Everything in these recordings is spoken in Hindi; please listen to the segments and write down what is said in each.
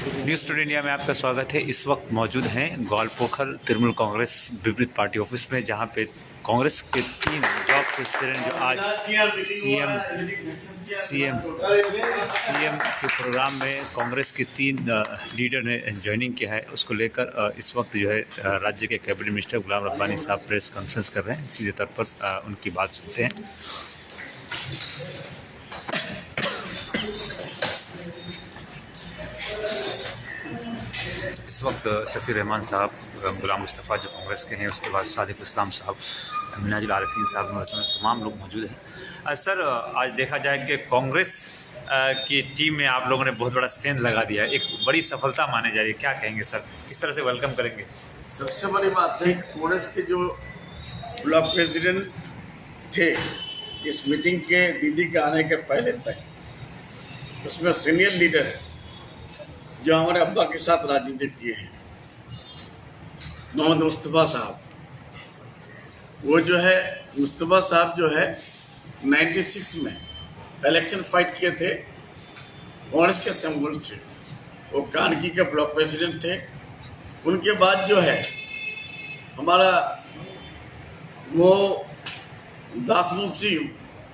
न्यूज़ टुडे इंडिया में आपका स्वागत है। इस वक्त मौजूद हैं ग्वालपोखर तृणमूल कांग्रेस विपरीत पार्टी ऑफिस में, जहां पे कांग्रेस के 3 जॉब प्रेसिडेंट जो आज सीएम के प्रोग्राम में कांग्रेस के 3 लीडर ने ज्वाइनिंग किया है, उसको लेकर इस वक्त जो है राज्य के कैबिनेट मिनिस्टर गुलाम रब्बानी साहब प्रेस कॉन्फ्रेंस कर रहे हैं। सीधे तौर पर उनकी बात सुनते हैं। इस वक्त शफी रहमान साहब, गुलाम मुस्तफ़ा जो कांग्रेस के हैं, उसके बाद सादिक इस्लाम साहब, मिनाजुल आरिफीन साहब, तमाम लोग मौजूद हैं। सर, आज देखा जाए कि कांग्रेस की टीम में आप लोगों ने बहुत बड़ा सेंध लगा दिया है, एक बड़ी सफलता माने जा रही है, क्या कहेंगे सर, किस तरह से वेलकम करेंगे? सबसे बड़ी बात है, कांग्रेस के जो ब्लॉक प्रेसिडेंट थे इस मीटिंग के दीदी के आने के पहले तक, उसमें सीनियर लीडर जो हमारे अब्बा के साथ राजनीति किए हैं, मोहम्मद मुस्तफ़ा साहब, वो जो है मुस्तफ़ा साहब जो है 96 में इलेक्शन फाइट किए थे कांग्रेस के सिंबल से। वो कानकी के ब्लॉक प्रेसिडेंट थे। उनके बाद जो है हमारा वो दास मुंशी,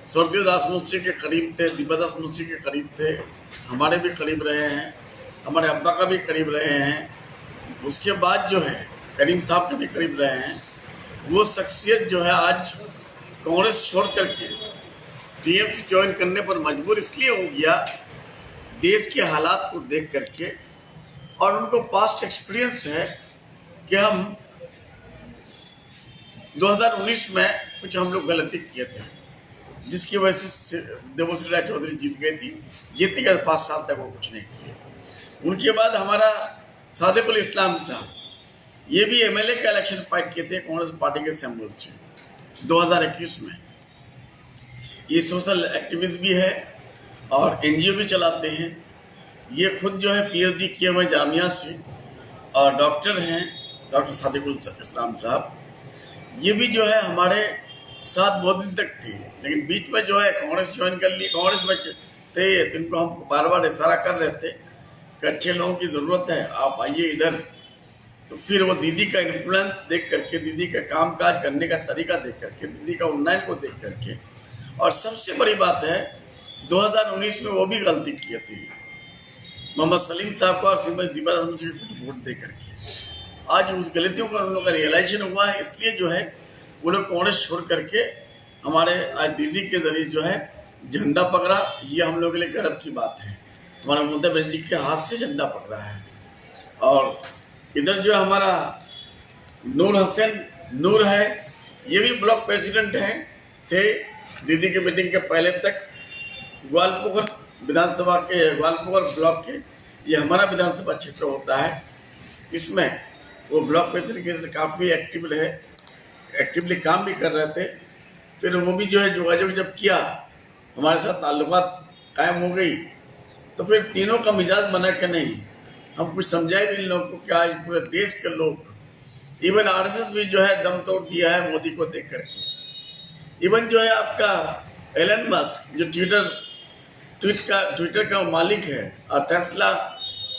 स्वर्गीय दास मुंशी के करीब थे, दिव्यादास मुंशी के करीब थे, हमारे भी करीब रहे हैं, हमारे अब्बा का भी करीब रहे हैं। उसके बाद जो है करीम साहब के भी करीब रहे हैं। वो शख्सियत जो है आज कांग्रेस छोड़ करके टीएमसी ज्वाइन करने पर मजबूर इसलिए हो गया, देश के हालात को देख करके, और उनको पास्ट एक्सपीरियंस है कि हम 2019 में कुछ हम लोग गलती किए थे, जिसकी वजह से देवश्री राय चौधरी जीत गई थी। जीतने के 5 साल तक वो कुछ नहीं किए। उनके बाद हमारा सादिकुल इस्लाम साहब, ये भी एमएलए का इलेक्शन फाइट किए थे कांग्रेस पार्टी के सिंबल से 2021 में। ये सोशल एक्टिविस्ट भी है और एनजीओ भी चलाते हैं। ये खुद जो है पीएचडी किए हुए जामिया से और डॉक्टर हैं, डॉक्टर सादिकुल इस्लाम साहब। ये भी जो है हमारे साथ बहुत दिन तक थे, लेकिन बीच में जो है कांग्रेस ज्वाइन कर ली। कांग्रेस में थे तो इनको हम बार बार इशारा कर रहे थे कि अच्छे लोगों की ज़रूरत है, आप आइए इधर। तो फिर वो दीदी का इन्फ्लुएंस देख करके, दीदी का कामकाज करने का तरीका देख करके, दीदी का उन्नयन को देख करके, और सबसे बड़ी बात है 2019 में वो भी गलती की थी मोहम्मद सलीम साहब को और श्रीमती दिव्यादास मुंशी को वोट दे करके। आज उस गलतियों का उन लोगों का रियलाइजेशन हुआ है, इसलिए जो है वो लोग कांग्रेस छोड़ करके हमारे आज दीदी के जरिए जो है झंडा पकड़ा। ये हम लोग के लिए गर्व की बात है, हमारा ममता बनर्जी के हाथ से झंडा पकड़ा है। और इधर जो हमारा नूर हसन नूर है, ये भी ब्लॉक प्रेसिडेंट हैं, थे दीदी की मीटिंग के पहले तक। ग्वालपोखर विधानसभा के, ग्वालपोखर ब्लॉक के, ये हमारा विधानसभा क्षेत्र होता है, इसमें वो ब्लॉक प्रेसिडेंट से काफ़ी एक्टिवली काम भी कर रहे थे। फिर वो भी जो है जोगाजोग जब किया, हमारे साथ ताल्लुकात कायम हो गई, तो फिर तीनों का मिजाज बना कि नहीं, हम कुछ समझाए भी इन लोगों को कि आज पूरे देश के लोग, इवन आरएसएस भी जो है दम तोड़ दिया है मोदी को देख करके। इवन जो है आपका एलन मस्क जो ट्विटर का मालिक है, और टेस्ला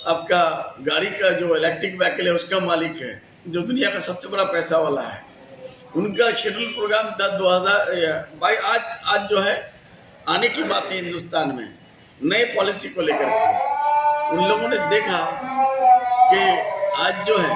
आपका गाड़ी का जो इलेक्ट्रिक व्हीकल है उसका मालिक है, जो दुनिया का सबसे बड़ा पैसा वाला है, उनका शेड्यूल प्रोग्राम 2022 आज जो है आने की बात है हिंदुस्तान में नए पॉलिसी को लेकर के। उन लोगों ने देखा कि आज जो है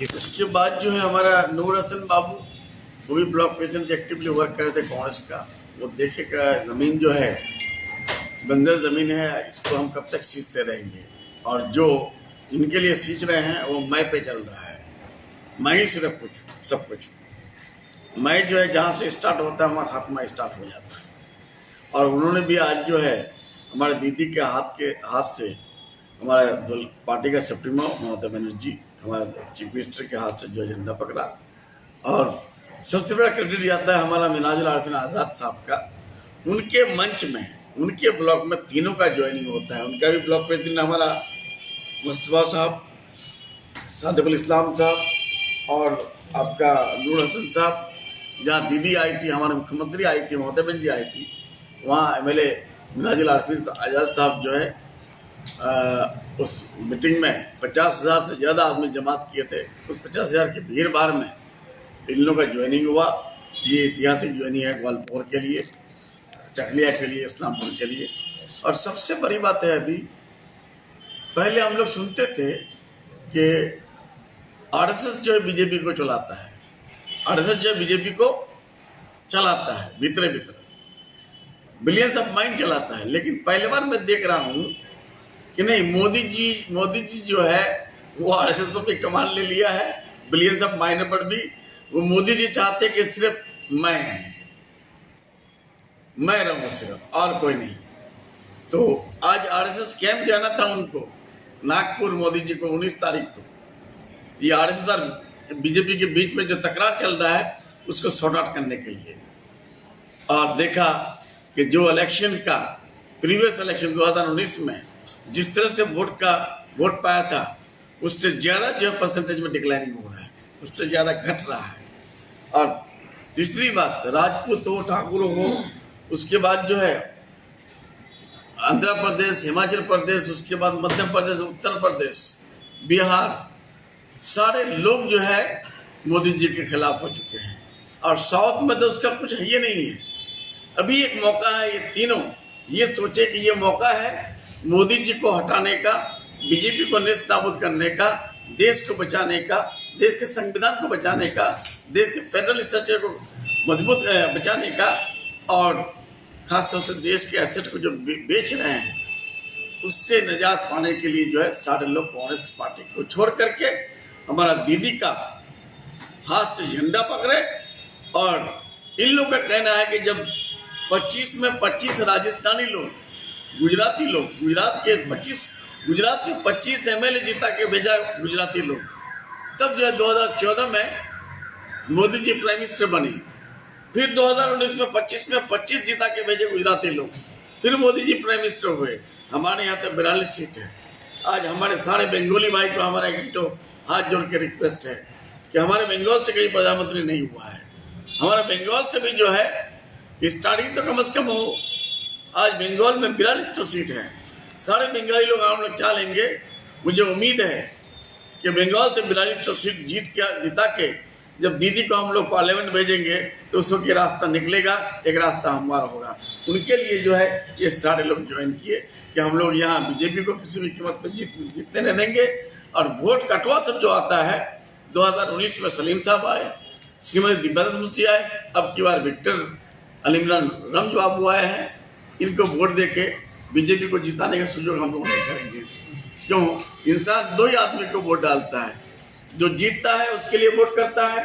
उसके बाद जो है हमारा नूर हसन बाबू, वो भी ब्लॉक प्रेसिडेंट एक्टिवली वर्क कर रहे थे कांग्रेस का। वो देखे का ज़मीन जो है बंजर ज़मीन है, इसको हम कब तक सींचते रहेंगे, और जो जिनके लिए सींच रहे हैं वो मैं पे चल रहा है। मैं ही सिर्फ कुछ सब कुछ, मैं जो है जहाँ से स्टार्ट होता है वहाँ खात्मा स्टार्ट हो जाता है। और उन्होंने भी आज जो है हमारे दीदी के हाथ से हमारा पार्टी का सुप्रीमो ममता बनर्जी, हमारे चीफ मिनिस्टर के हाथ से जो झंडा पकड़ा। और सबसे बड़ा क्रेडिट जाता है हमारा मिनाजुल आरिफीन आज़ाद साहब का। उनके मंच में, उनके ब्लॉक में तीनों का ज्वाइनिंग होता है। उनका भी ब्लॉक प्रेसिडेंट हमारा मुस्तफ़ा साहब, सादिकुल इस्लाम साहब और आपका नूर हसन साहब। जहाँ दीदी आई थी, हमारे मुख्यमंत्री आई थी, ममता बनर्जी आई थी, वहाँ MLA मिनाजुल आरिफीन आज़ाद साहब जो है उस मीटिंग में 50,000 से ज़्यादा आदमी जमात किए थे। उस 50,000 की भीड़ भाड़ में इन लोगों का ज्वाइनिंग हुआ। ये ऐतिहासिक ज्वाइनिंग है ग्वालियर के लिए, चकलिया के लिए, इस्लामपुर के लिए। और सबसे बड़ी बात है, अभी पहले हम लोग सुनते थे कि RSS जो है बीजेपी को चलाता है, RSS जो है बीजेपी को चलाता है, भीतरे भीतर बिलियंस ऑफ माइंड चलाता है। लेकिन पहली बार मैं देख रहा हूँ कि नहीं, मोदी जी जो है वो RSS पर भी कमाल ले लिया है, बिलियंस ऑफ माइंड पर भी। वो मोदी जी चाहते कि सिर्फ मैं रहूं सिर्फ, और कोई नहीं। तो आज RSS कैंप जाना था उनको नागपुर, मोदी जी को 19 तारीख को। ये RSS और बीजेपी के बीच में जो तकरार चल रहा है उसको सॉर्ट आउट करने के लिए। और देखा कि जो इलेक्शन का प्रीवियस इलेक्शन 2019 में जिस तरह से वोट पाया था, उससे ज़्यादा जो है परसेंटेज में डिक्लाइनिंग हो रहा है, उससे ज़्यादा घट रहा है। और तीसरी बात, राजपूत हो, ठाकुर हो, उसके बाद जो है आंध्र प्रदेश, हिमाचल प्रदेश, उसके बाद मध्य प्रदेश, उत्तर प्रदेश, बिहार, सारे लोग जो है मोदी जी के खिलाफ हो चुके हैं। और साउथ में तो उसका कुछ है ही नहीं है। अभी एक मौका है, ये तीनों ये सोचे कि ये मौका है मोदी जी को हटाने का, बीजेपी को नेस्तनाबूद करने का, देश को बचाने का, देश के संविधान को बचाने का, देश के फेडरल स्ट्रक्चर को मजबूत बचाने का, और खासतौर से देश के एसेट को जो बेच रहे हैं उससे निजात पाने के लिए जो है सारे लोग कांग्रेस पार्टी को छोड़ करके हमारा दीदी का हाथ से झंडा पकड़े। और इन लोगों का कहना है कि जब 25 में 25 राजस्थानी लोग, गुजराती लोग, गुजरात के 25 MLA जिता के भेजा गुजराती लोग, तब जो है 2014 में मोदी जी प्राइम मिनिस्टर बने। फिर 2019 में 25 जिता के भेजे गुजराती लोग, फिर मोदी जी प्राइम मिनिस्टर हुए। हमारे यहाँ तो 42 सीट है। आज हमारे सारे बंगाली भाई को हमारा एक तो हाथ जोड़ के रिक्वेस्ट है कि हमारे बंगाल से कहीं प्रधानमंत्री नहीं हुआ है। हमारा बंगाल से भी जो है स्टार्टिंग तो कम से कम हो। आज बंगाल में 42 सीट है, सारे बंगाली लोग हम लोग चाह लेंगे। मुझे उम्मीद है कि बंगाल से 42 सीट जिता के जब दीदी को हम लोग पार्लियामेंट भेजेंगे तो उसको की रास्ता निकलेगा, एक रास्ता हमारा होगा। उनके लिए जो है ये सारे लोग ज्वाइन किए कि हम लोग यहाँ बीजेपी को किसी भी कीमत पर जीतने नहीं देंगे। और वोट कटवा सब जो आता है, 2019 में सलीम साहब आए, श्रीमती दिव्या मुंशी आए, अब की बार विक्टर अलीमरान रमज बाबू आए हैं। इनको वोट देके बीजेपी को जिताने का सुजोग हम लोग नहीं करेंगे। क्यों? इंसान दो ही आदमी को वोट डालता है, जो जीतता है उसके लिए वोट करता है,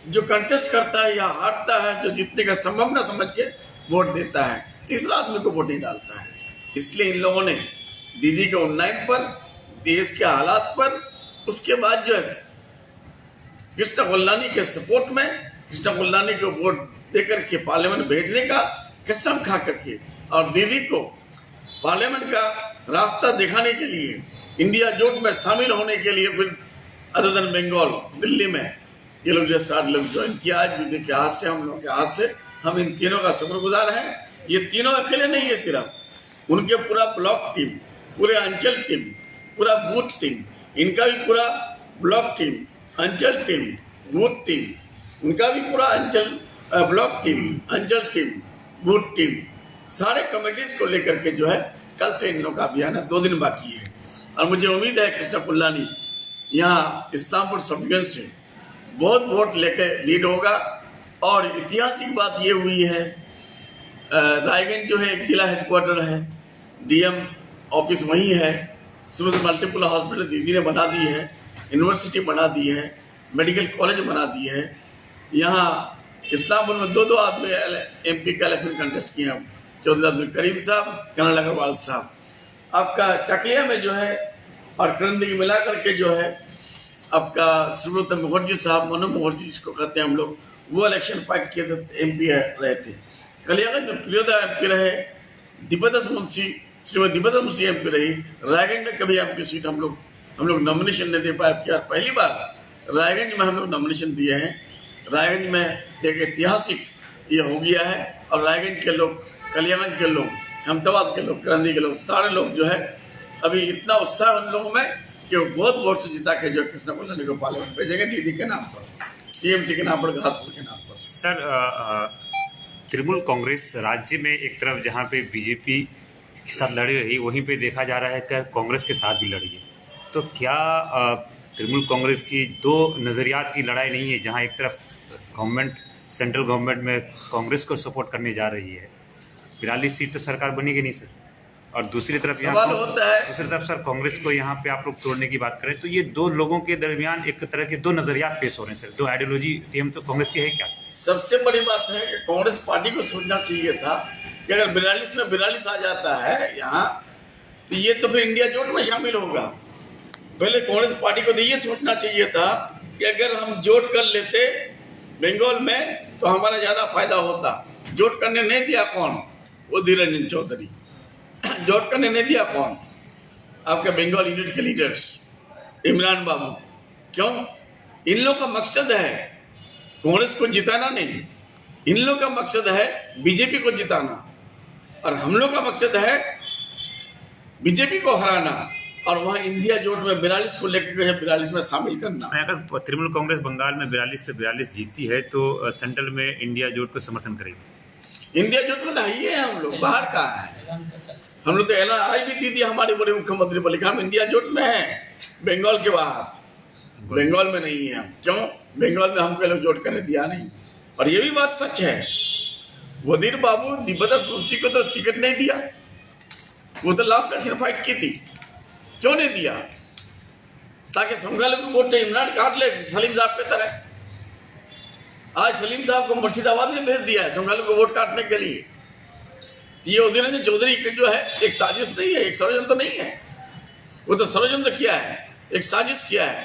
जो कंटेस्ट करता है या हारता है, जो जीतने का संभावना समझ के वोट देता है, तीसरा आदमी को वोट नहीं डालता है। इसलिए इन लोगों ने दीदी के उन्नयन पर, देश के हालात पर, उसके बाद जो है कृष्णा कोल्लानी के सपोर्ट में, कृष्णा कोल्लानी को वोट देकर के पार्लियामेंट भेजने का कसम खा करके, और दीदी को पार्लियामेंट का रास्ता दिखाने के लिए, इंडिया जोट में शामिल होने के लिए, फिर अदर देन बंगाल, दिल्ली में ये लोग जो सारे लोग ज्वाइन किया। आज दीदी के हाथ से, हम लोग के हाथ से, हम इन तीनों का शुक्रगुजार हैं। ये तीनों अकेले नहीं है, सिर्फ उनके पूरा ब्लॉक टीम, पूरे अंचल टीम, पूरा बूथ टीम, इनका भी पूरा ब्लॉक टीम, अंचल टीम, बूथ टीम, उनका भी पूरा अंचल ब्लॉक टीम, अंचल टीम, बूथ टीम, सारे कमेटीज को लेकर के जो है कल से इन लोगों का अभियान है। 2 दिन बाकी है। और मुझे उम्मीद है कृष्णा कोल्लानी यहाँ इस्लामपुर सब डिवीजन से बहुत वोट लेकर लीड होगा। और ऐतिहासिक बात ये हुई है, रायगंज जो है एक जिला हेडक्वार्टर है, डीएम ऑफिस वहीं है, सुबह मल्टीपल हॉस्पिटल दीदी ने बना दी है, यूनिवर्सिटी बना दी है, मेडिकल कॉलेज बना दी है। यहाँ इस्लामपुर में दो आदमी MP का इलेक्शन कंटेस्ट किए हैं, चौधरी अब्दुल करीम साहब, कर्नल अग्रवाल साहब। आपका चकिया में जो है और करंदी मिला करके जो है आपका सुब्रत मुखर्जी साहब, मनोज मुखर्जी जिसको कहते हैं हम लोग, वो इलेक्शन फाइट किए थे, MP रहे थे। कलियागंज में प्रियोदा MP रहे, दिव्यदास मुंशी श्रीमती दिव्यदास मुंशी MP रही। रायगंज में कभी आपकी सीट हम लोग नॉमिनेशन नहीं दे पाए। क्या पहली बार रायगंज में हम लोग नॉमिनेशन दिए हैं। रायगंज में एक ऐतिहासिक ये हो गया है। और रायगंज के लोग, कलियागंज के लोग, अहमदाबाद के लोग, करंदी के लोग, सारे लोग जो है अभी इतना उत्साह उन लोगों में कि वो बहुत वोट से जिता के जो कृष्णा कॉलोनी को पार्लियामेंट भेजेंगे, दीदी के नाम पर, TMC के नाम पर, घातपुर के नाम पर। सर, तृणमूल कांग्रेस राज्य में एक तरफ जहाँ पे बीजेपी के साथ लड़ी रही, वहीं पे देखा जा रहा है कि कांग्रेस के साथ भी लड़ी है। तो क्या तृणमूल कांग्रेस की दो नज़रियात की लड़ाई नहीं है, जहाँ एक तरफ गवर्नमेंट, सेंट्रल गवर्नमेंट में कांग्रेस को सपोर्ट करने जा रही है, 42 सीट तो सरकार बनेगी नहीं सर, और दूसरी तरफ यहाँ होता है, दूसरी तरफ सर कांग्रेस को यहाँ पे आप लोग तोड़ने की बात करें, तो ये दो लोगों के दरमियान एक तरह के दो नज़रियात पेश हो रहे हैं सर, दो आइडियोलॉजी टीम तो कांग्रेस की है क्या? सबसे बड़ी बात है कि कांग्रेस पार्टी को सोचना चाहिए था कि अगर 42 में 42 आ जाता है यहाँ, तो ये तो फिर इंडिया जोट में शामिल होगा। पहले कांग्रेस पार्टी को तो ये सोचना चाहिए था कि अगर हम जोट कर लेते बंगाल में तो हमारा ज़्यादा फायदा होता। जोट करने नहीं दिया कौन? वो धीर रंजन चौधरी। जोट करने नहीं दिया कौन? आपके बंगाल यूनिट के लीडर्स, इमरान बाबू। क्यों? इन लोग का मकसद है कांग्रेस को जिताना नहीं, इन लोग का मकसद है बीजेपी को जिताना, और हम लोग का मकसद है बीजेपी को हराना। और वहाँ इंडिया जोट में 42 को लेकर 42 में शामिल करना। अगर तृणमूल कांग्रेस बंगाल में 42 पे 42 जीतती है तो सेंट्रल में इंडिया जोट को समर्थन करेगी। इंडिया जोट में तो है हम लोग, बाहर का है। हम लोग तो LI भी दी थी हमारे बड़े मुख्यमंत्री पर, लिखा हम इंडिया जोट में है, बंगाल के बाहर, बंगाल में नहीं है हम। क्यों? बंगाल में हमको लोग जोट करने दिया नहीं। और ये भी बात सच है, वजीर बाबू दिव्यदास मुंशी को तो टिकट नहीं दिया, वो तो लास्ट इलेक्शन फाइट की थी। क्यों नहीं दिया? ताकि संगाली को वोट इमरान काट ले सलीम साहब के तरह। आज सलीम साहब को मुर्शिदाबाद में भेज दिया है संगाली को वोट काटने के लिए। ये उदय रंजन चौधरी की जो है एक साजिश नहीं है, एक षड्यंत्र तो नहीं है, वो तो षड्यंत्र किया है, एक साजिश किया है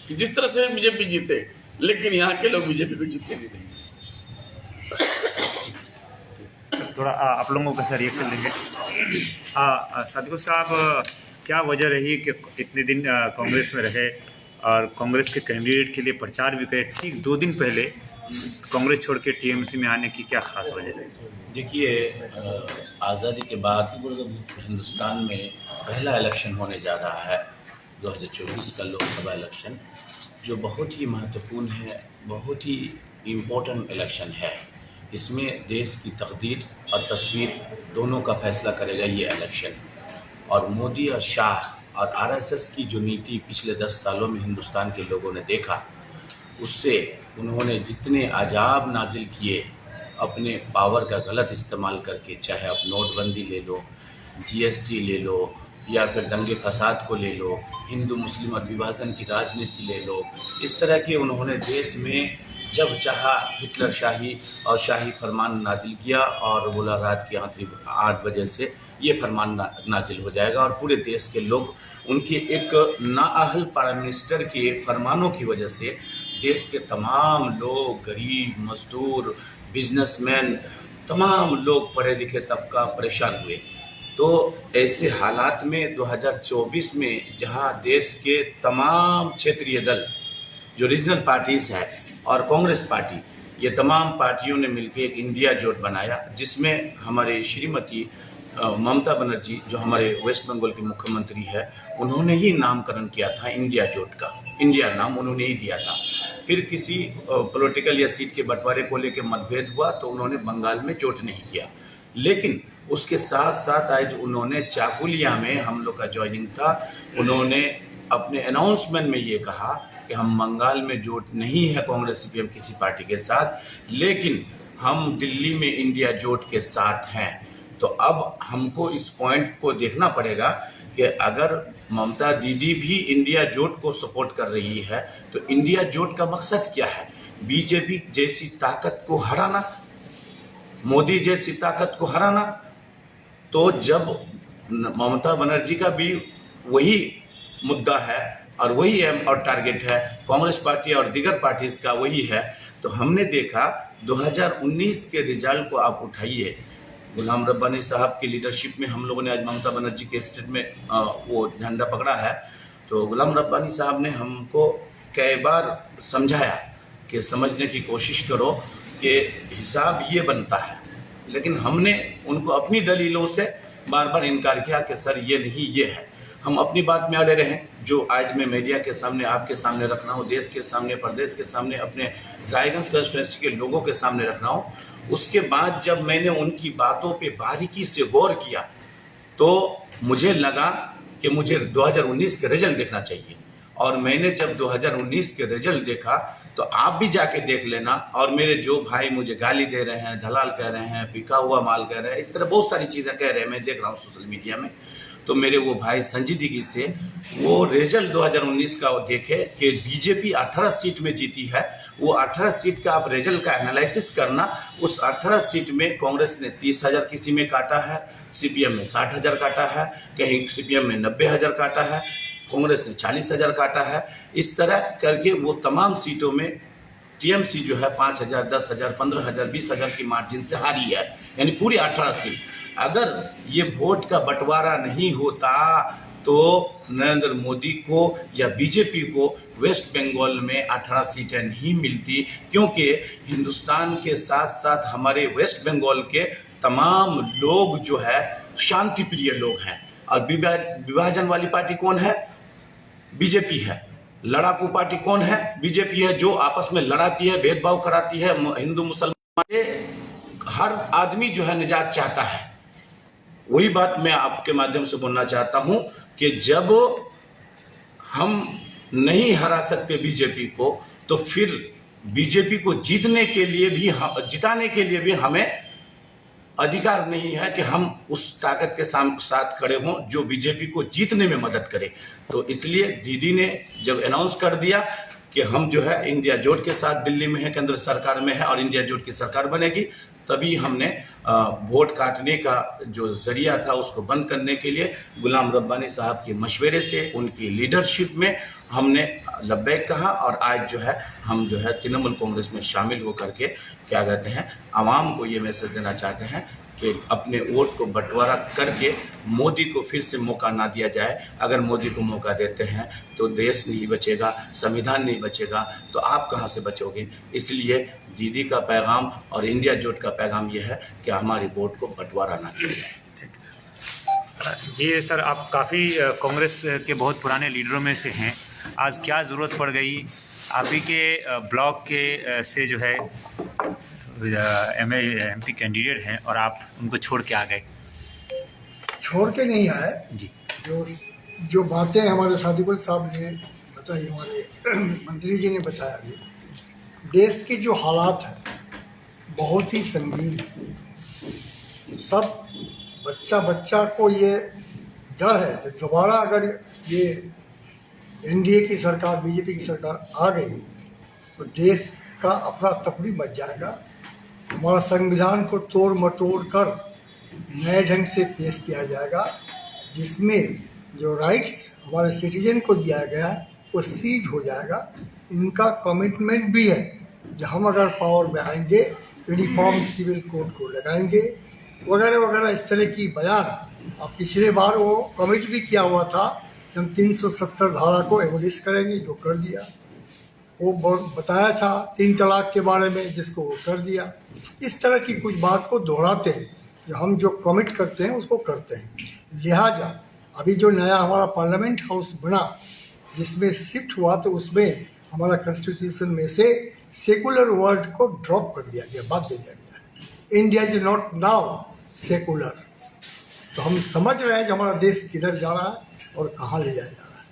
कि जिस तरह से बीजेपी जीते, लेकिन यहाँ के लोग बीजेपी को जीतने भी नहीं। थोड़ा आप लोगों का सर रिएक्शन लेंगे। सादिक साहब, क्या वजह रही कि इतने दिन कांग्रेस में रहे और कांग्रेस के कैंडिडेट के लिए प्रचार भी करे, ठीक 2 दिन पहले कांग्रेस छोड़ के TMC में आने की क्या खास वजह रही? देखिए, आज़ादी के बाद हिंदुस्तान में पहला इलेक्शन होने जा रहा है, 2024 का लोकसभा इलेक्शन, जो बहुत ही महत्वपूर्ण है, बहुत ही इम्पोर्टेंट इलेक्शन है। इसमें देश की तकदीर और तस्वीर दोनों का फैसला करेगा ये इलेक्शन। और मोदी और शाह और RSS की जो नीति पिछले 10 सालों में हिंदुस्तान के लोगों ने देखा, उससे उन्होंने जितने अजाब नाजिल किए अपने पावर का गलत इस्तेमाल करके, चाहे आप नोटबंदी ले लो, GST ले लो, या फिर दंगे फसाद को ले लो, हिंदू मुस्लिम और विभाजन की राजनीति ले लो, इस तरह के उन्होंने देश में जब चाहा हिटलर शाही और शाही फरमान नाजिल किया और बोला रात के 8 बजे से ये फरमान नाजिल हो जाएगा। और पूरे देश के लोग उनके एक नाअहल प्राइम मिनिस्टर के फरमानों की वजह से देश के तमाम लोग, गरीब, मजदूर, बिजनेसमैन, तमाम लोग, पढ़े लिखे तबका परेशान हुए। तो ऐसे हालात में 2024 में जहां देश के तमाम क्षेत्रीय दल, जो रीजनल पार्टीज़ हैं और कांग्रेस पार्टी, ये तमाम पार्टियों ने मिलकर एक इंडिया जोट बनाया, जिसमें हमारे श्रीमती ममता बनर्जी, जो हमारे वेस्ट बंगाल के मुख्यमंत्री है, उन्होंने ही नामकरण किया था इंडिया जोट का। इंडिया नाम उन्होंने ही दिया था। फिर किसी पॉलिटिकल या सीट के बंटवारे को लेकर मतभेद हुआ तो उन्होंने बंगाल में जोट नहीं किया। लेकिन उसके साथ साथ आज उन्होंने चाकुलिया में हम लोग का ज्वाइनिंग था, उन्होंने अपने अनाउंसमेंट में ये कहा कि हम बंगाल में जोट नहीं है कांग्रेस सीपीएम किसी पार्टी के साथ, लेकिन हम दिल्ली में इंडिया जोट के साथ हैं। तो अब हमको इस पॉइंट को देखना पड़ेगा कि अगर ममता दीदी भी इंडिया जोट को सपोर्ट कर रही है तो इंडिया जोट का मकसद क्या है? बीजेपी जैसी ताकत को हराना, मोदी जैसी ताकत को हराना। तो जब ममता बनर्जी का भी वही मुद्दा है और वही एम और टारगेट है, कांग्रेस पार्टी और दीगर पार्टीज का वही है, तो हमने देखा 2019 के रिजल्ट को आप उठाइए। गुलाम रब्बानी साहब की लीडरशिप में हम लोगों ने आज ममता बनर्जी के स्टेट में वो झंडा पकड़ा है। तो गुलाम रब्बानी साहब ने हमको कई बार समझाया कि समझने की कोशिश करो कि हिसाब ये बनता है, लेकिन हमने उनको अपनी दलीलों से बार बार इनकार किया कि सर ये नहीं, ये है। हम अपनी बात में अड़े रहे, जो आज मैं मीडिया के सामने आपके सामने रख रहा हूँ, देश के सामने, प्रदेश के सामने, अपने रायगंज कंस्टिट्यूंसी के लोगों के सामने रख रहा हूँ। उसके बाद जब मैंने उनकी बातों पे बारीकी से गौर किया तो मुझे लगा कि मुझे 2019 के रिजल्ट देखना चाहिए। और मैंने जब 2019 के रिजल्ट देखा तो आप भी जाके देख लेना। और मेरे जो भाई मुझे गाली दे रहे हैं, दलाल कह रहे हैं, बिका हुआ माल कह रहे हैं, इस तरह बहुत सारी चीज़ें कह रहे हैं, मैं देख रहा हूँ सोशल मीडिया में। तो मेरे वो भाई संजीदगी से वो रिजल्ट 2019 का वो देखे कि बीजेपी 18 सीट में जीती है। वो 18 सीट का आप रिजल्ट का एनालिसिस करना। उस 18 सीट में कांग्रेस ने 30,000 किसी में काटा है, सीपीएम में 60,000 काटा है, कहीं सीपीएम में 90,000 काटा है, कांग्रेस ने 40,000 काटा है। इस तरह करके वो तमाम सीटों में टीएमसी जो है 5,000, 10,000, 15,000, 20,000 की मार्जिन से हारी है, यानी पूरी 18 सीट। अगर ये वोट का बंटवारा नहीं होता तो नरेंद्र मोदी को या बीजेपी को वेस्ट बंगाल में 18 सीटें नहीं मिलती, क्योंकि हिंदुस्तान के साथ साथ हमारे वेस्ट बंगाल के तमाम लोग जो है शांति प्रिय लोग हैं। और विभाजन वाली पार्टी कौन है? बीजेपी है। लड़ाकू पार्टी कौन है? बीजेपी है, जो आपस में लड़ाती है, भेदभाव कराती है, हिंदू मुसलमान, हर आदमी जो है निजात चाहता है। वही बात मैं आपके माध्यम से बोलना चाहता हूं कि जब हम नहीं हरा सकते बीजेपी को, तो फिर बीजेपी को जिताने के लिए भी हमें अधिकार नहीं है कि हम उस ताकत के साथ खड़े हों जो बीजेपी को जीतने में मदद करे। तो इसलिए दीदी ने जब अनाउंस कर दिया कि हम जो है इंडिया जोट के साथ दिल्ली में है, केंद्र सरकार में है और इंडिया जोट की सरकार बनेगी, तभी हमने वोट काटने का जो जरिया था उसको बंद करने के लिए गुलाम रब्बानी साहब के मशवरे से, उनकी लीडरशिप में हमने लब्बैक कहा। और आज जो है हम जो है तृणमूल कांग्रेस में शामिल होकर के क्या कहते हैं, आवाम को ये मैसेज देना चाहते हैं कि अपने वोट को बंटवारा करके मोदी को फिर से मौका ना दिया जाए। अगर मोदी को मौका देते हैं तो देश नहीं बचेगा, संविधान नहीं बचेगा, तो आप कहाँ से बचोगे? इसलिए दीदी का पैगाम और इंडिया जोट का पैगाम यह है कि हमारी वोट को बंटवारा ना किया जाए। जी सर, आप काफ़ी कांग्रेस के बहुत पुराने लीडरों में से हैं। आज क्या ज़रूरत पड़ गई आप ही के ब्लॉक के से जो है एमपी कैंडिडेट हैं और आप उनको छोड़ के आ गए? छोड़ के नहीं आए जी। जो बातें हमारे सादिकुल साहब ने बताई, हमारे मंत्री जी ने बताया, अभी देश के जो हालात हैं बहुत ही संगीन है। सब बच्चा को ये डर है कि दोबारा अगर ये एनडीए की सरकार, बीजेपी की सरकार आ गई तो देश का अफरा तफरी मच जाएगा। हमारा संविधान को तोड़ मटोड़ कर नए ढंग से पेश किया जाएगा, जिसमें जो राइट्स हमारे सिटीजन को दिया गया है वो सीज हो जाएगा। इनका कमिटमेंट भी है कि हम अगर पावर में आएंगे यूनिफॉर्म सिविल कोड को लगाएंगे वगैरह वगैरह, इस तरह की बयान। अब पिछले बार वो कमिट भी किया हुआ था कि हम 370 धारा को एबोलिश करेंगे, जो कर दिया। वो बताया था 3 तलाक के बारे में, जिसको वो कर दिया। इस तरह की कुछ बात को दोहराते हैं, जो हम जो कमिट करते हैं उसको करते हैं। लिहाजा अभी जो नया हमारा पार्लियामेंट हाउस बना, जिसमें शिफ्ट हुआ, तो उसमें हमारा कॉन्स्टिट्यूशन में से सेकुलर वर्ड को ड्रॉप कर दिया गया, बात दे दिया गया। India is not now secular. तो हम समझ रहे हैं कि हमारा देश किधर जा रहा है और कहाँ ले जाया जा रहा है।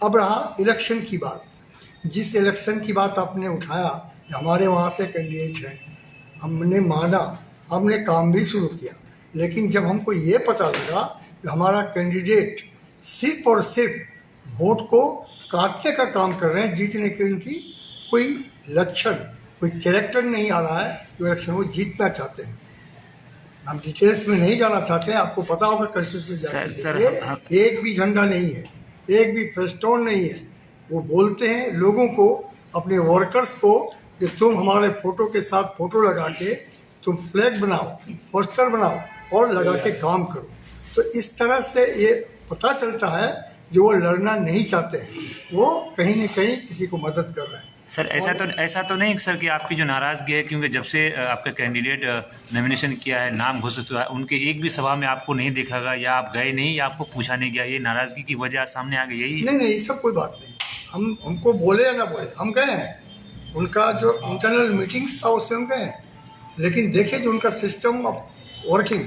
अब रहा इलेक्शन की बात। जिस इलेक्शन की बात आपने उठाया कि हमारे वहाँ से कैंडिडेट हैं, हमने माना, हमने काम भी शुरू किया, लेकिन जब हमको ये पता लगा कि हमारा कैंडिडेट सिर्फ और सिर्फ वोट को काटने का काम कर रहे हैं, जीतने के उनकी कोई लक्षण, कोई कैरेक्टर नहीं आ रहा है जो इलेक्शन वो जीतना चाहते हैं। हम डिटेल्स में नहीं जाना चाहते हैं, आपको पता होगा सर, कंस्टिट्यूशन एक भी झंडा नहीं है, एक भी फेस्टोन नहीं है। वो बोलते हैं लोगों को, अपने वर्कर्स को, कि तुम हमारे फोटो के साथ फोटो लगा के तुम फ्लैग बनाओ, पोस्टर बनाओ और लगा के काम करो। तो इस तरह से ये पता चलता है जो वो लड़ना नहीं चाहते हैं, वो कहीं न कहीं किसी को मदद कर रहे हैं। सर ऐसा तो नहीं सर कि आपकी जो नाराज़गी है, क्योंकि जब से आपका कैंडिडेट नॉमिनेशन किया है, नाम घोषित हुआ है, उनके एक भी सभा में आपको नहीं देखा गया, या आप गए नहीं, या आपको पूछा नहीं गया, ये नाराज़गी की वजह सामने आ गई यही है? नहीं, ये सब कोई बात नहीं। हमको बोले या ना बोले, हम गए हैं। उनका जो इंटरनल मीटिंग्स था उसमें हम गए हैं, लेकिन देखिए जो उनका सिस्टम ऑफ वर्किंग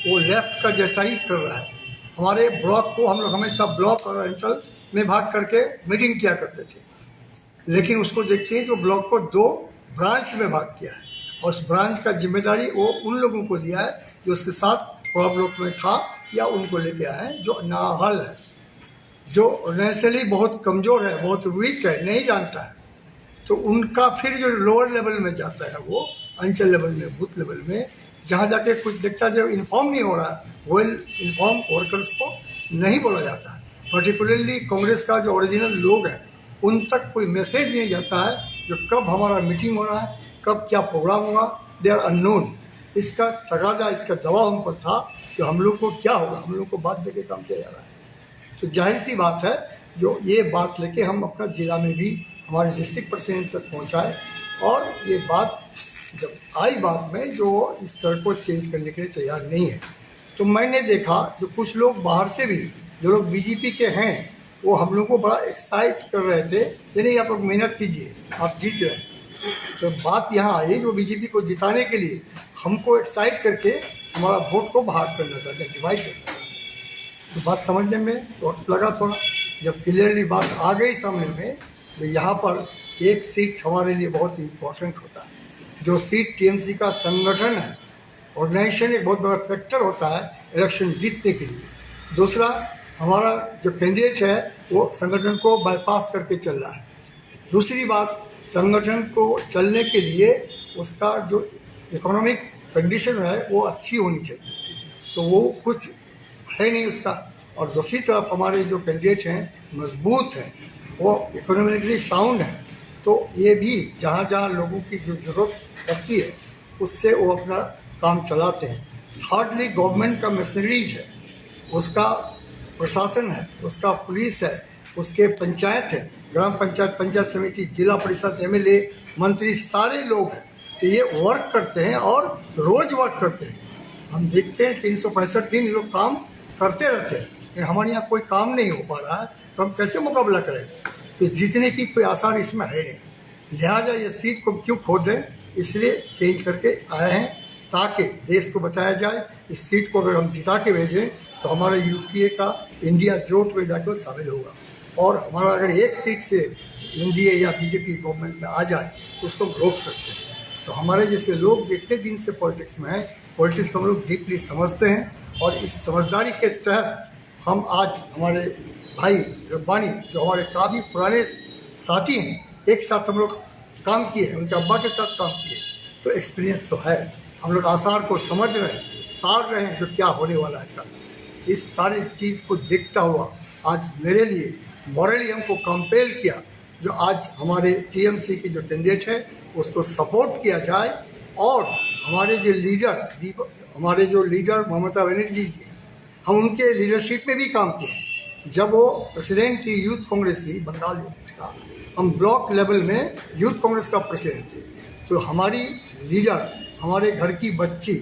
वो लेफ्ट का जैसा ही कर रहा है। हमारे ब्लॉक को हम लोग हमेशा ब्लॉक और अंचल में भाग करके मीटिंग किया करते थे, लेकिन उसको देखिए जो ब्लॉक को 2 ब्रांच में भाग किया है, और उस ब्रांच का जिम्मेदारी वो उन लोगों को दिया है जो उसके साथ थोड़ा ब्लॉक में था या उनको लेके आया है, जो नाअहल है, जो नेचुरली बहुत कमज़ोर है, बहुत वीक है, नहीं जानता है। तो उनका फिर जो लोअर लेवल में जाता है, वो अंचल लेवल में, बूथ लेवल में, जहाँ जाके कुछ देखता है, जब इन्फॉर्म नहीं हो रहा है, वेल इन्फॉर्म वर्कर्स को नहीं बोला जाता है। पर्टिकुलरली कांग्रेस का जो ओरिजिनल लोग हैं उन तक कोई मैसेज नहीं जाता है जो कब हमारा मीटिंग हो रहा है, कब क्या प्रोग्राम हुआ, दे आर अननोन। इसका तगाजा, इसका दबाव हम पर था कि हम लोग को क्या होगा, हम लोग को बात लेके काम किया जा रहा है। तो जाहिर सी बात है जो ये बात लेके हम अपना ज़िला में भी हमारे डिस्ट्रिक्ट प्रेसिडेंट तक पहुंचाए, और ये बात जब आई बात में जो इस तरह को चेंज करने के लिए तैयार नहीं है, तो मैंने देखा जो कुछ लोग बाहर से भी, जो लोग बीजेपी के हैं, वो हम लोग को बड़ा एक्साइट कर रहे थे कि नहीं आप लोग मेहनत कीजिए, आप जीत रहे हैं। तो बात यहाँ आई जो बीजेपी को जिताने के लिए हमको एक्साइट करके हमारा वोट को भाग करना चाहते हैं, डिवाइड करना चाहते हैं। तो बात समझने में वक्त लगा थोड़ा, जब क्लियरली बात आ गई सामने में, तो यहाँ पर एक सीट हमारे लिए बहुत इम्पोर्टेंट होता है। जो सीट टीएमसी का संगठन है, ऑर्गेनाइजेशन एक बहुत बड़ा फैक्टर होता है इलेक्शन जीतने के लिए। दूसरा, हमारा जो कैंडिडेट है वो संगठन को बाईपास करके चल रहा है। दूसरी बात, संगठन को चलने के लिए उसका जो इकोनॉमिक कंडीशन है वो अच्छी होनी चाहिए, तो वो कुछ है नहीं उसका। और दूसरी तरफ हमारे जो कैंडिडेट हैं मजबूत हैं, वो इकोनॉमिकली साउंड है, तो ये भी जहाँ जहाँ लोगों की जो ज़रूरत पड़ती है उससे वो अपना काम चलाते हैं। थर्डली, गवर्नमेंट का मशीनरीज है, उसका प्रशासन है, उसका पुलिस है, उसके पंचायत है, ग्राम पंचायत, पंचायत समिति, जिला परिषद, एमएलए, मंत्री, सारे लोग हैं। तो ये वर्क करते हैं और रोज़ वर्क करते हैं। हम देखते हैं 365 दिन लोग काम करते रहते हैं, हमारे यहाँ कोई काम नहीं हो पा रहा है, तो हम कैसे मुकाबला करेंगे? तो जीतने की कोई आसार इसमें है नहीं। लिहाजा ये सीट को क्यों खो दें, इसलिए चेंज करके आए हैं ताकि देश को बचाया जाए। इस सीट को अगर हम जिता के भेजें तो हमारा यूपीए का इंडिया जोट में जाकर शामिल होगा, और हमारा अगर एक सीट से एनडीए या बीजेपी गवर्नमेंट में आ जाए तो उसको रोक सकते हैं। तो हमारे जैसे लोग इतने दिन से पॉलिटिक्स में हैं, पॉलिटिक्स को हम लोग डीपली समझते हैं, और इस समझदारी के तहत हम आज हमारे भाई रब्बानी जो हमारे काफ़ी पुराने साथी हैं, एक साथ हम लोग काम किए हैं, उनके अब्बा के साथ काम किए, तो एक्सपीरियंस तो है। हम लोग आसार को समझ रहे हैं, तार रहे हैं जो क्या होने वाला है कल। इस सारी चीज़ को देखता हुआ आज मेरे लिए मॉरली हमको कंपेल किया जो आज हमारे टीएमसी के जो कैंडिडेट है उसको सपोर्ट किया जाए, और हमारे जो लीडर ममता बनर्जी जी, हम उनके लीडरशिप में भी काम किए हैं। जब वो प्रेसिडेंट थी यूथ कांग्रेस की, बंगाल का, हम ब्लॉक लेवल में यूथ कांग्रेस का प्रेसिडेंट थे। तो हमारी लीडर, हमारे घर की बच्ची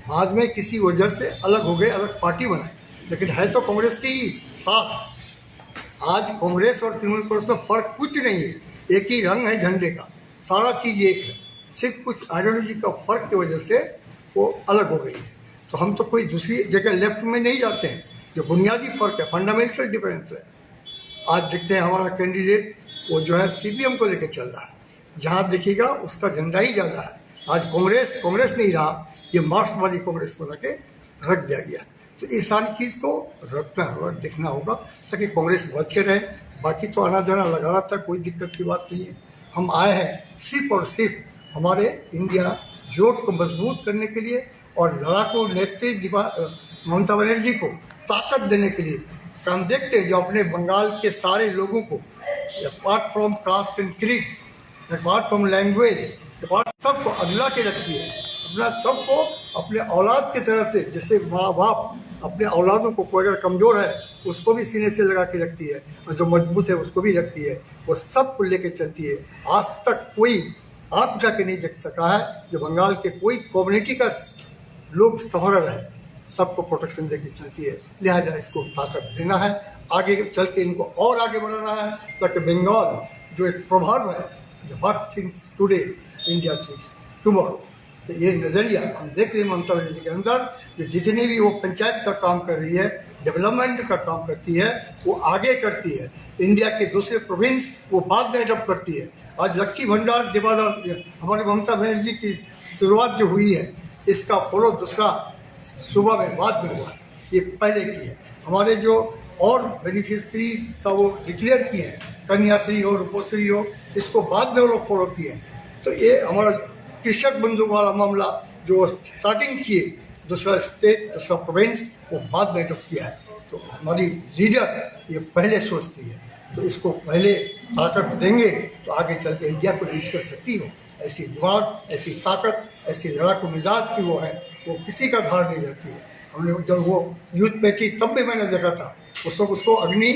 बाद में किसी वजह से अलग हो गए, अलग पार्टी बनाए, लेकिन है तो कांग्रेस की ही साथ। आज कांग्रेस और तृणमूल कांग्रेस में फ़र्क कुछ नहीं है, एक ही रंग है झंडे का, सारा चीज़ एक है, सिर्फ कुछ आइडियोलॉजी का फ़र्क की वजह से वो अलग हो गई है। तो हम तो कोई दूसरी जगह लेफ्ट में नहीं जाते हैं, जो बुनियादी फ़र्क है, फंडामेंटल डिफरेंस है। आज देखते हैं हमारा कैंडिडेट वो जो है सीपीएम को लेकर चल रहा है, जहाँ देखिएगा उसका झंडा ही ज़्यादा है। आज कांग्रेस नहीं रहा, ये मार्क्सवादी कांग्रेस बना के रख दिया गया। तो ये सारी चीज़ को रखना होगा, देखना होगा, ताकि कांग्रेस बच के रहे। बाकी तो आना जाना लगा रहा था, कोई दिक्कत की बात नहीं है। हम आए हैं सिर्फ और सिर्फ हमारे इंडिया जोट को मजबूत करने के लिए और लड़ाकू नेत्री ममता बनर्जी को ताकत देने के लिए। हम देखते हैं जो अपने बंगाल के सारे लोगों को, apart from cast and creed, apart from language, apart सबको अगला के रखती है, अपना सबको अपने औलाद की तरह से, जैसे माँ बाप अपने औलादों को, कोई अगर कमज़ोर है उसको भी सीने से लगा के रखती है और जो मजबूत है उसको भी रखती है, वो सबको लेके चलती है। आज तक कोई आप उठा के नहीं देख सका है जो बंगाल के कोई कम्युनिटी का लोग सफर रहे, सबको प्रोटेक्शन देके चलती है। लिहाजा इसको ताकत देना है, आगे चल के इनको और आगे बढ़ाना है, ताकि बंगाल जो एक प्रभाव है, जो what things today India things tomorrow, तो ये नज़रिया हम देख रहे हैं ममता बनर्जी के अंदर। जो जितनी भी वो पंचायत का काम कर रही है, डेवलपमेंट का काम करती है, वो आगे करती है। इंडिया के दूसरे प्रोविंस वो बाद में अडॉप्ट करती है। आज लक्की भंडार देवादा हमारे ममता बनर्जी की शुरुआत जो हुई है, इसका फॉलो दूसरा सुबह में बाद में हुआ है, ये पहले की है। हमारे जो और बेनिफिशरीज का वो डिक्लेयर किए हैं, कन्याश्री हो, रूपोश्री हो, इसको बाद में वो लोग फॉलो किए हैं। तो ये हमारा कृषक बंधु वाला मामला जो स्टार्टिंग किए, दूसरा स्टेट दूसरा प्रोविंस, वो बाद में अडॉप्ट किया है। तो हमारी लीडर ये पहले सोचती है, तो इसको पहले ताकत देंगे तो आगे चल के इंडिया को लीड कर सकती हो। ऐसी दिमाग, ऐसी ताकत, ऐसी लड़ाकू मिजाज की वो है, वो किसी का धार नहीं रहती है। हमने जब वो यूथ में थी तब भी मैंने देखा था, उस वक्त उसको अग्नि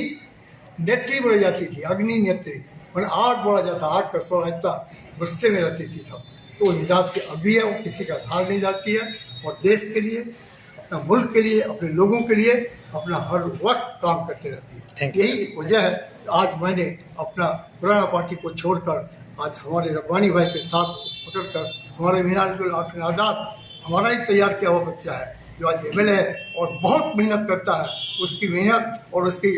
नेत्री बोली जाती थी, अग्नि नेत्री, मैंने आग बोला जाता, आग का स्वर इतना गुस्से में रहती थी सब। तो वो मिजाज के अभी है, वो किसी का धार नहीं जाती है और देश के लिए, अपना मुल्क के लिए, अपने लोगों के लिए अपना हर वक्त काम करते रहती है। यही एक वजह है आज मैंने अपना पुराना पार्टी को छोड़कर आज हमारे रब्बानी भाई के साथ पकड़कर हमारे मिनाजुल आज़ाद हमारा ही तैयार किया हुआ बच्चा है, जो आज एमएलए है और बहुत मेहनत करता है। उसकी मेहनत और उसकी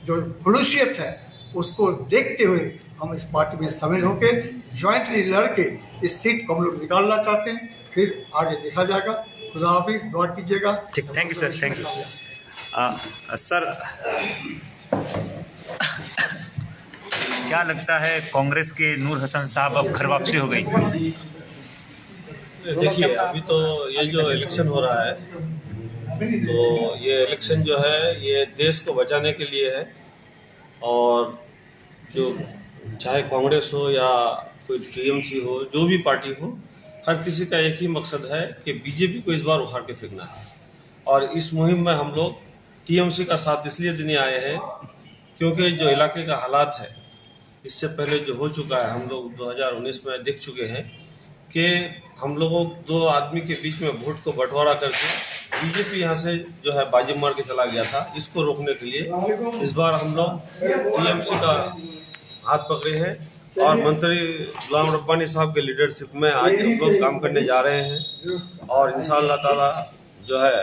जो खलूसियत है, उसको देखते हुए हम इस पार्टी में शामिल होकर ज्वाइंटली लड़के इस सीट को हम लोग निकालना चाहते हैं। फिर आगे देखा जाएगा। खुदा हाफिज़, दुआ कीजिएगा। ठीक, thank you sir, thank you sir. क्या लगता है कांग्रेस के नूर हसन साहब अब घर वापसी हो गई? देखिए, अभी तो ये जो इलेक्शन हो रहा है, तो ये इलेक्शन जो है ये देश को बचाने के लिए है। और जो चाहे कांग्रेस हो या कोई टीएमसी हो, जो भी पार्टी हो, हर किसी का एक ही मकसद है कि बीजेपी को इस बार उखाड़ के फेंकना है। और इस मुहिम में हम लोग टीएमसी का साथ इसलिए देने आए हैं क्योंकि जो इलाके का हालात है, इससे पहले जो हो चुका है, हम लोग 2019 में देख चुके हैं कि हम लोगों दो आदमी के बीच में वोट को बंटवारा करके बीजेपी यहाँ से जो है बाजी मार के चला गया था। इसको रोकने के लिए इस बार हम लोग टीएमसी का हाथ पकड़े हैं और मंत्री गुलाम रब्बानी साहब के लीडरशिप में आज हम लोग काम करने जा रहे हैं। और इंशाअल्लाह ताला जो है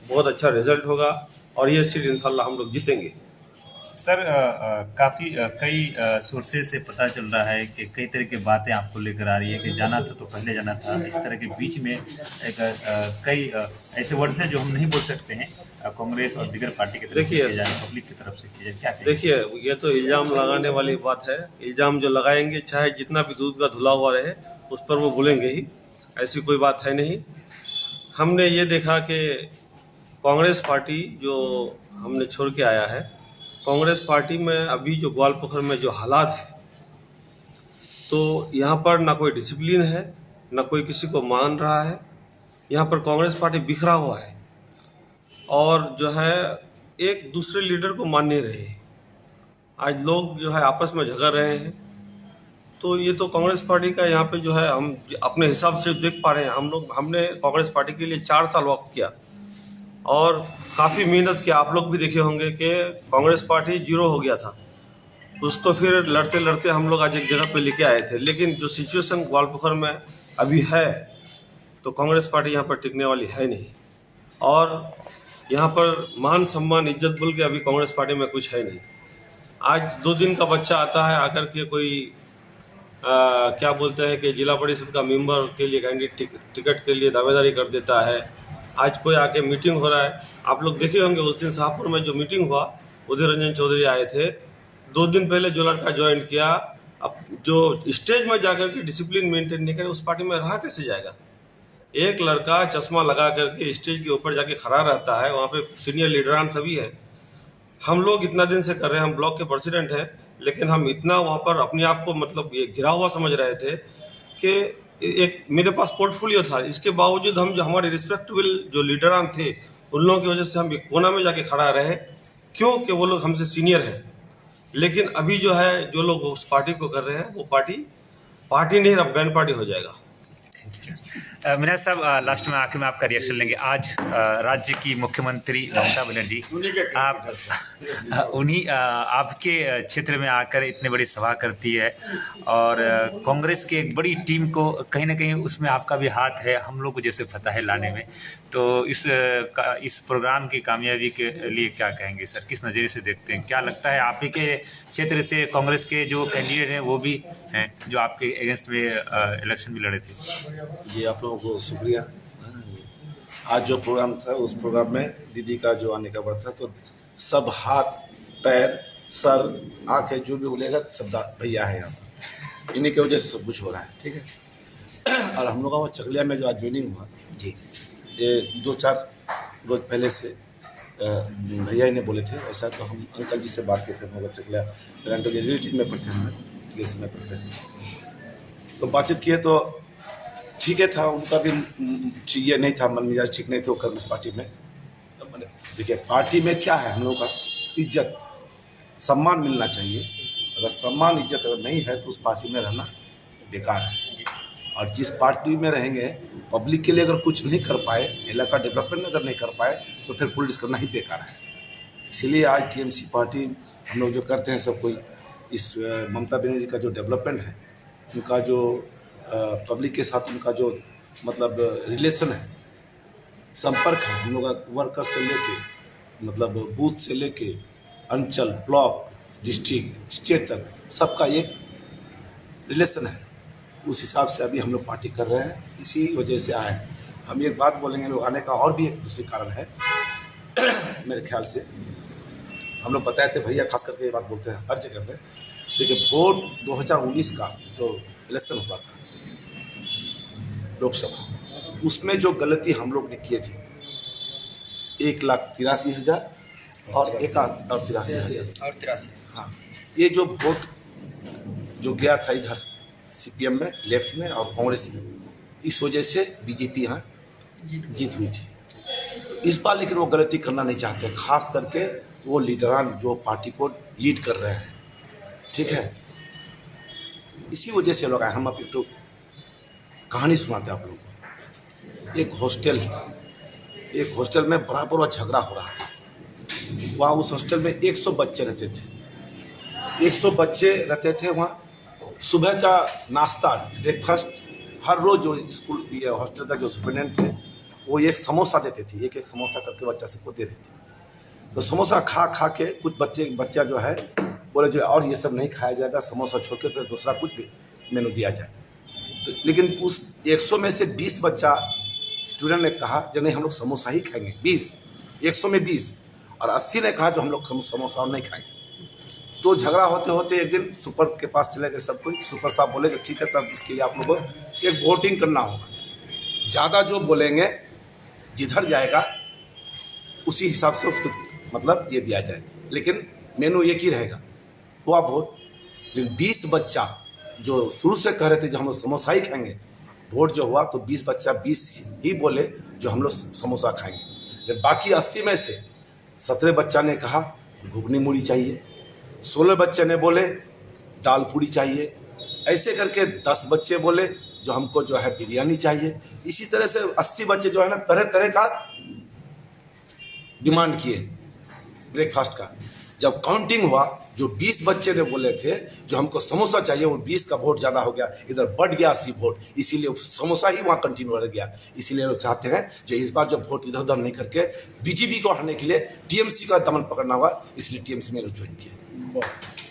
बहुत अच्छा रिजल्ट होगा और ये सीट इंशाअल्लाह हम लोग जीतेंगे। सर, काफ़ी कई सोर्सेज से पता चल रहा है कि कई तरह की बातें आपको लेकर आ रही है कि जाना था तो पहले जाना था। इस तरह के बीच में एक कई ऐसे वर्ड्स हैं जो हम नहीं बोल सकते हैं कांग्रेस और दीगर पार्टी की तरफ से जाए, पब्लिक की तरफ से किया जाए, क्या देखिए, ये तो इल्ज़ाम लगाने वाली बात है। इल्ज़ाम जो लगाएंगे, चाहे जितना भी दूध का धुला हुआ रहे, उस पर वो बोलेंगे ही, ऐसी कोई बात है नहीं। हमने ये देखा कि कांग्रेस पार्टी जो हमने छोड़ के आया है, कांग्रेस पार्टी में अभी जो ग्वालपोखर में जो हालात है, तो यहाँ पर ना कोई डिसिप्लिन है, ना कोई किसी को मान रहा है। यहाँ पर कांग्रेस पार्टी बिखरा हुआ है और जो है एक दूसरे लीडर को मान नहीं रहे। आज लोग जो है आपस में झगड़ रहे हैं। तो ये तो कांग्रेस पार्टी का यहाँ पे जो है हम अपने हिसाब से देख पा रहे हैं। हमने कांग्रेस पार्टी के लिए 4 साल वक्त किया और काफ़ी मेहनत किया। आप लोग भी देखे होंगे कि कांग्रेस पार्टी 0 हो गया था, उसको फिर लड़ते लड़ते हम लोग आज एक जगह पे लेके आए थे। लेकिन जो सिचुएशन ग्वालपोखर में अभी है, तो कांग्रेस पार्टी यहाँ पर टिकने वाली है नहीं। और यहाँ पर मान सम्मान इज्जत बोल के अभी कांग्रेस पार्टी में कुछ है नहीं। आज 2 दिन का बच्चा आता है, आकर के कोई क्या बोलते हैं कि जिला परिषद का मेंबर के लिए कैंडिडेट टिकट के लिए दावेदारी कर देता है। आज कोई आके मीटिंग हो रहा है, आप लोग देखे होंगे उस दिन शाहपुर में जो मीटिंग हुआ, उदय रंजन चौधरी आए थे। 2 दिन पहले जो लड़का ज्वाइन किया, अब जो स्टेज में जाकर के डिसिप्लिन मेंटेन नहीं करे, उस पार्टी में रहा कैसे जाएगा? एक लड़का चश्मा लगा करके स्टेज के ऊपर जाके खड़ा रहता है, वहाँ पे सीनियर लीडरान सभी है। हम लोग इतना दिन से कर रहे हैं, हम ब्लॉक के प्रेसिडेंट हैं, लेकिन हम इतना वहाँ पर अपने आप को मतलब ये घिरा हुआ समझ रहे थे कि एक मेरे पास पोर्टफोलियो था, इसके बावजूद हम जो हमारे रिस्पेक्टेबल जो लीडरान थे, उन लोगों की वजह से हम एक कोना में जाके खड़ा रहे, क्यों कि वो लोग हमसे सीनियर हैं। लेकिन अभी जो है जो लोग उस पार्टी को कर रहे हैं, वो पार्टी नहीं, अब बैन पार्टी हो जाएगा। मीना साहब, लास्ट में आखिर में आपका रिएक्शन लेंगे। आज राज्य की मुख्यमंत्री ममता बनर्जी आपके क्षेत्र में आकर इतने बड़ी सभा करती है और कांग्रेस की एक बड़ी टीम को कहीं ना कहीं उसमें आपका भी हाथ है, हम लोग को जैसे पता है लाने में। तो इस प्रोग्राम की कामयाबी के लिए क्या कहेंगे सर, किस नज़रिए से देखते हैं? क्या लगता है आप ही के क्षेत्र से कांग्रेस के जो कैंडिडेट हैं वो भी हैं जो आपके अगेंस्ट में इलेक्शन भी लड़े थे? जी, आप लोगों को शुक्रिया। आज जो प्रोग्राम था, उस प्रोग्राम में दीदी का जो आने का बात था, तो सब हाथ पैर सर आंखें जो भी बोलेगा सब भैया है यहाँ पर, इन्हीं की वजह से सब कुछ हो रहा है। ठीक है। और हम लोगों को चकलिया में जो आज ज्वाइनिंग हुआ जी, ये 2-4 रोज पहले से भैया ने बोले थे ऐसा, तो हम अंकल जी से बात किए थे। मगर चकलिया मेरे अंकल जी रिलेटिव में पढ़ते हैं, गेस में पढ़ते हैं, तो बातचीत किए तो ठीक है था। उनका भी ये नहीं था, मन मिजाज ठीक नहीं थे वो कांग्रेस पार्टी में। तो मैंने देखिए पार्टी में क्या है, हम लोगों का इज्जत सम्मान मिलना चाहिए। अगर सम्मान इज्जत अगर नहीं है तो उस पार्टी में रहना बेकार है। और जिस पार्टी में रहेंगे, पब्लिक के लिए अगर कुछ नहीं कर पाए, इलाका डेवलपमेंट अगर नहीं कर पाए, तो फिर पॉलिटिक्स करना ही बेकार है। इसीलिए आज टीएमसी पार्टी हम लोग जो करते हैं, सब कोई इस ममता बनर्जी का जो डेवलपमेंट है, उनका जो पब्लिक के साथ उनका जो मतलब रिलेशन है, संपर्क है, हम लोग का वर्कर से लेके मतलब बूथ से लेके अंचल, ब्लॉक, डिस्ट्रिक्ट, स्टेट तक सबका एक रिलेशन है। उस हिसाब से अभी हम लोग पार्टी कर रहे हैं, इसी वजह से आए। हम एक बात बोलेंगे, लोग आने का और भी एक दूसरी कारण है मेरे ख्याल से। हम लोग बताए थे, भैया खास करके ये बात बोलते हैं हर जगह पे। देखिए वोट 2019 का जो इलेक्शन हुआ था लोकसभा, उसमें जो गलती हम लोग ने की थी, 1,83,000 और 83,000। हाँ, ये जो वोट जो गया था इधर सीपीएम में, लेफ्ट में और कांग्रेस में, इस वजह से बीजेपी यहाँ जीत हुई थी। तो इस बार लेकिन वो गलती करना नहीं चाहते, खास करके वो लीडरान जो पार्टी को लीड कर रहे हैं। ठीक है, इसी वजह से लोग आए। हम अब तो कहानी सुनाते हैं आप लोगों को। एक हॉस्टल में बड़ा झगड़ा हो रहा था। वहाँ उस हॉस्टल में 100 बच्चे रहते थे। 100 बच्चे रहते थे वहाँ। सुबह का नाश्ता, ब्रेकफास्ट, हर रोज़ जो स्कूल ये हॉस्टल का जो सुपरिटेंडेंट थे, वो एक समोसा देते थे, एक समोसा करके बच्चा सबको दे रहे थे। तो समोसा खा के कुछ बच्चा जो है बोले जो और ये सब नहीं खाया जाएगा, समोसा छोड़ के फिर दूसरा कुछ भी मेनू दिया जाए। तो लेकिन उस 100 में से 20 बच्चा स्टूडेंट ने कहा जो नहीं, हम लोग समोसा ही खाएंगे। 100 में 20 और 80 ने कहा जो हम लोग समोसा और नहीं खाएंगे। तो झगड़ा होते होते एक दिन सुपर के पास चले गए सब कोई। सुपर साहब बोले कि ठीक है, तब इसके लिए आप लोगों को एक वोटिंग करना होगा, ज़्यादा जो बोलेंगे जिधर जाएगा उसी हिसाब से उसको मतलब ये दिया जाए, लेकिन मेनू एक ही रहेगा, वो आप वोट। लेकिन 20 बच्चा जो शुरू से कह रहे थे जो हम लोग समोसा ही खाएंगे, वोट जो हुआ तो 20 बच्चा 20 ही बोले जो हम लोग समोसा खाएंगे। लेकिन बाकी 80 में से 17 बच्चा ने कहा घुगनी मूढ़ी चाहिए, 16 बच्चे ने बोले दाल पूड़ी चाहिए, ऐसे करके 10 बच्चे बोले जो हमको जो है बिरयानी चाहिए। इसी तरह से 80 बच्चे जो है ना तरह तरह का डिमांड किए ब्रेकफास्ट का। जब काउंटिंग हुआ, जो 20 बच्चे ने बोले थे जो हमको समोसा चाहिए, वो 20 का वोट ज़्यादा हो गया, इधर बढ़ गया 80 वोट, इसीलिए समोसा ही वहाँ कंटिन्यू रह गया। इसीलिए लोग चाहते हैं जो इस बार जब वोट इधर उधर नहीं करके बीजेपी को हटाने के लिए टीएमसी का दमन पकड़ना हुआ, इसलिए टीएमसी में लोग ज्वाइन किए।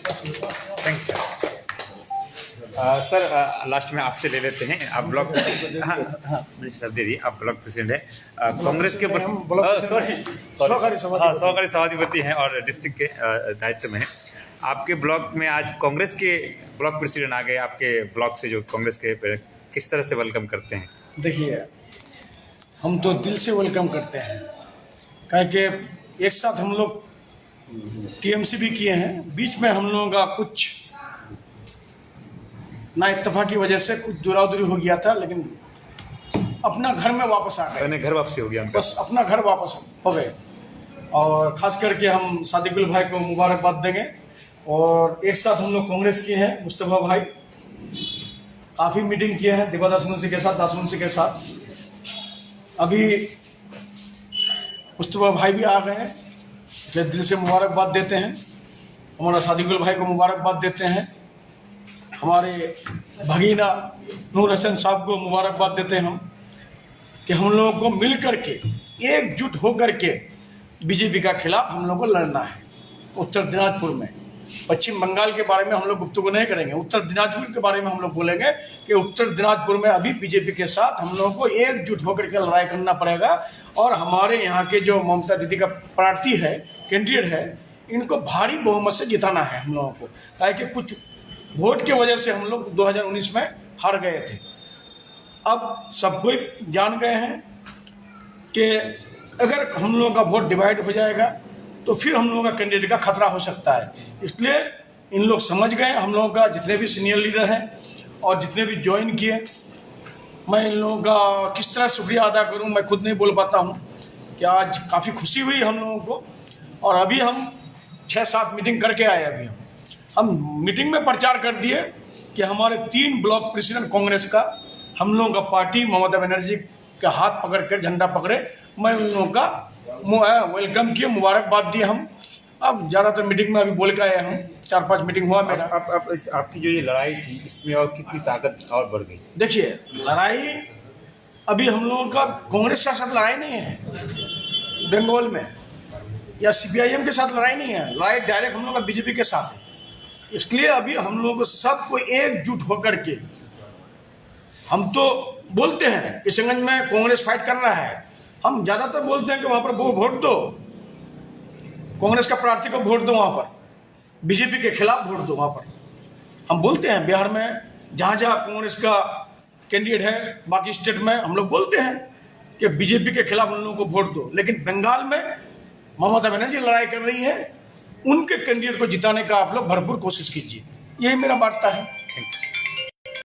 Thank you sir. लास्ट में आपसे ले लेते हैं, आप ब्लॉक हाँ सर दे दिए, आप ब्लॉक प्रेसिडेंट हैं कांग्रेस के सहकारी सभापति हैं और डिस्ट्रिक्ट के दायित्व में हैं। आपके ब्लॉक में आज कांग्रेस के ब्लॉक प्रेसिडेंट आ गए, आपके ब्लॉक से जो कांग्रेस के किस तरह से वेलकम करते हैं? देखिए, हम तो दिल से वेलकम करते हैं, काहे कि एक साथ हम लोग टीएमसी भी किए हैं। बीच में हम लोगों का कुछ ना इत्तेफाक की वजह से कुछ दुरादुरी हो गया था, लेकिन अपना घर में वापस आ गए। घर वापसी हो गया, बस अपना घर वापस हो गए। और खास करके हम सादिकुल भाई को मुबारकबाद देंगे। और एक साथ हम लोग कांग्रेस किए हैं, मुस्तफा भाई काफ़ी मीटिंग किए हैं देवादास मुंशी के साथ, दास मुंशी के साथ। अभी मुस्तफा भाई भी आ गए हैं, इसलिए दिल से मुबारकबाद देते हैं। हमारा सादिकुल भाई को मुबारकबाद देते हैं। हमारे भगीना नूर हसन साहब को मुबारकबाद देते हैं हम, कि हम लोगों को मिल करके एकजुट होकर के बीजेपी का खिलाफ हम लोगों को लड़ना है। उत्तर दिनाजपुर में, पश्चिम बंगाल के बारे में हम लोग गुफ्तगू नहीं करेंगे, उत्तर दिनाजपुर के बारे में हम लोग बोलेंगे कि उत्तर दिनाजपुर में अभी बीजेपी के साथ हम लोगों को एकजुट होकर के लड़ाई करना पड़ेगा। और हमारे यहाँ के जो ममता दीदी का प्रार्थी है, कैंडिडेट है, इनको भारी बहुमत से जिताना है हम लोगों को। ताकि कुछ वोट की वजह से हम लोग 2019 में हार गए थे। अब सब कोई जान गए हैं कि अगर हम लोगों का वोट डिवाइड हो जाएगा तो फिर हम लोगों का कैंडिडेट का खतरा हो सकता है। इसलिए इन लोग समझ गए, हम लोगों का जितने भी सीनियर लीडर हैं और जितने भी ज्वाइन किए, मैं इन लोगों का किस तरह शुक्रिया अदा करूं, मैं खुद नहीं बोल पाता हूं कि आज काफ़ी खुशी हुई हम लोगों को। और अभी हम 6-7 मीटिंग करके आए। अभी हम मीटिंग में प्रचार कर दिए कि हमारे 3 ब्लॉक प्रेसिडेंट कांग्रेस का, हम लोगों का पार्टी ममता बनर्जी का हाथ पकड़ कर झंडा पकड़े। मैं उन लोगों का वेलकम किए, मुबारकबाद दिए हम। अब ज़्यादातर मीटिंग में अभी बोल के आया हूँ, 4-5 मीटिंग हुआ मेरा। आपकी जो ये लड़ाई थी, इसमें और कितनी ताकत और बढ़ गई? देखिए, लड़ाई अभी हम लोगों का कांग्रेस के साथ लड़ाई नहीं है बंगाल में, या सीपीआईएम के साथ लड़ाई नहीं है। लड़ाई डायरेक्ट हम लोग का बीजेपी के साथ है। इसलिए अभी हम लोगों को सबको एकजुट होकर के, हम तो बोलते हैं किशनगंज में कांग्रेस फाइट कर रहा है, हम ज़्यादातर बोलते हैं कि वहाँ पर वोट दो, कांग्रेस का प्रार्थी को वोट दो, वहाँ पर बीजेपी के खिलाफ वोट दो। वहाँ पर हम बोलते हैं, बिहार में जहाँ जहाँ कांग्रेस का कैंडिडेट है, बाकी स्टेट में हम लोग बोलते हैं कि बीजेपी के खिलाफ उन लोगों को वोट दो। लेकिन बंगाल में ममता बनर्जी लड़ाई कर रही है, उनके कैंडिडेट को जिताने का आप लोग भरपूर कोशिश कीजिए। यही मेरा वार्ता है। Thank you.